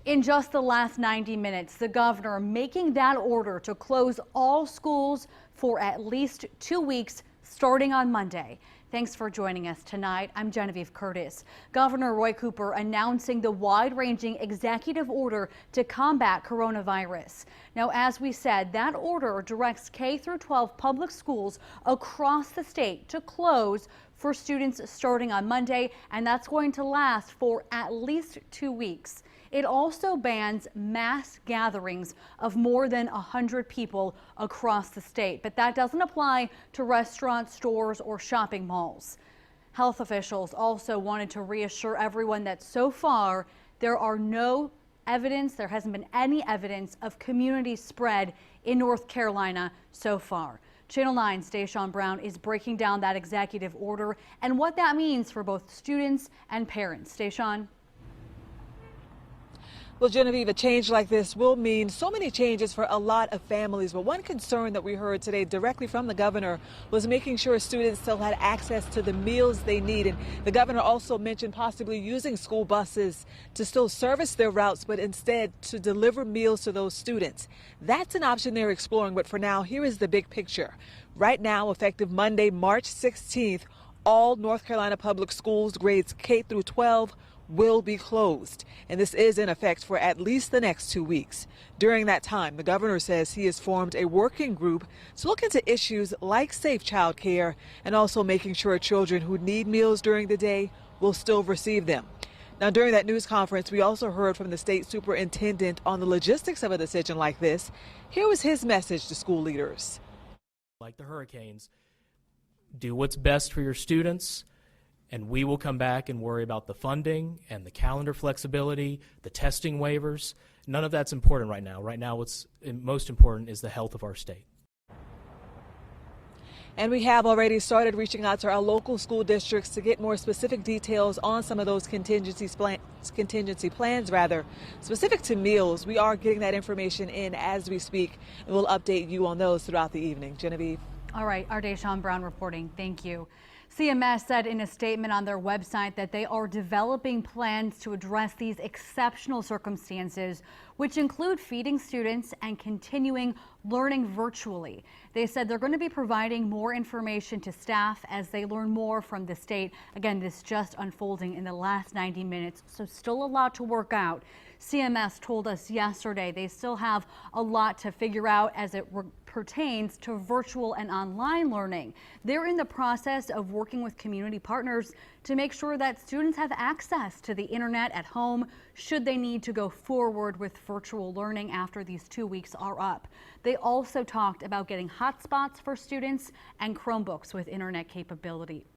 In just the last 90 minutes, the governor making that order to close all schools for at least 2 weeks starting on Monday. Thanks for joining us tonight. I'm Genevieve Curtis. Governor Roy Cooper announcing the wide-ranging executive order to combat coronavirus. Now, as we said, that order directs K-12 public schools across the state to close for students starting on Monday, and that's going to last for at least 2 weeks. It also bans mass gatherings of more than 100 people across the state, but that doesn't apply to restaurants, stores, or shopping malls. Health officials also wanted to reassure everyone that so far there hasn't been any evidence of community spread in North Carolina so far. Channel 9's Deshaun Brown is breaking down that executive order and what that means for both students and parents. Deshaun. Well, Genevieve, a change like this will mean so many changes for a lot of families. But one concern that we heard today directly from the governor was making sure students still had access to the meals they need. And the governor also mentioned possibly using school buses to still service their routes, but instead to deliver meals to those students. That's an option they're exploring. But for now, here is the big picture. Right now, effective Monday, March 16th, all North Carolina public schools, grades K through 12, will be closed, and this is in effect for at least the next 2 weeks. During that time, the governor says he has formed a working group to look into issues like safe child care and also making sure children who need meals during the day will still receive them. Now, during that news conference, we also heard from the state superintendent on the logistics of a decision like this. Here was his message to school leaders. Like the hurricanes, do what's best for your students, and we will come back and worry about the funding and the calendar flexibility, the testing waivers. None of that's important right now. Right now, what's most important is the health of our state. And we have already started reaching out to our local school districts to get more specific details on some of those contingency plans, specific to meals. We are getting that information in as we speak, and we'll update you on those throughout the evening. Genevieve. All right, our Deshaun Brown reporting. Thank you. CMS said in a statement on their website that they are developing plans to address these exceptional circumstances, which include feeding students and continuing learning virtually. They said they're going to be providing more information to staff as they learn more from the state. Again, this just unfolding in the last 90 minutes, so still a lot to work out. CMS told us yesterday they still have a lot to figure out as it pertains to virtual and online learning. They're in the process of working with community partners to make sure that students have access to the internet at home should they need to go forward with virtual learning after these 2 weeks are up. They also talked about getting hotspots for students and Chromebooks with internet capability.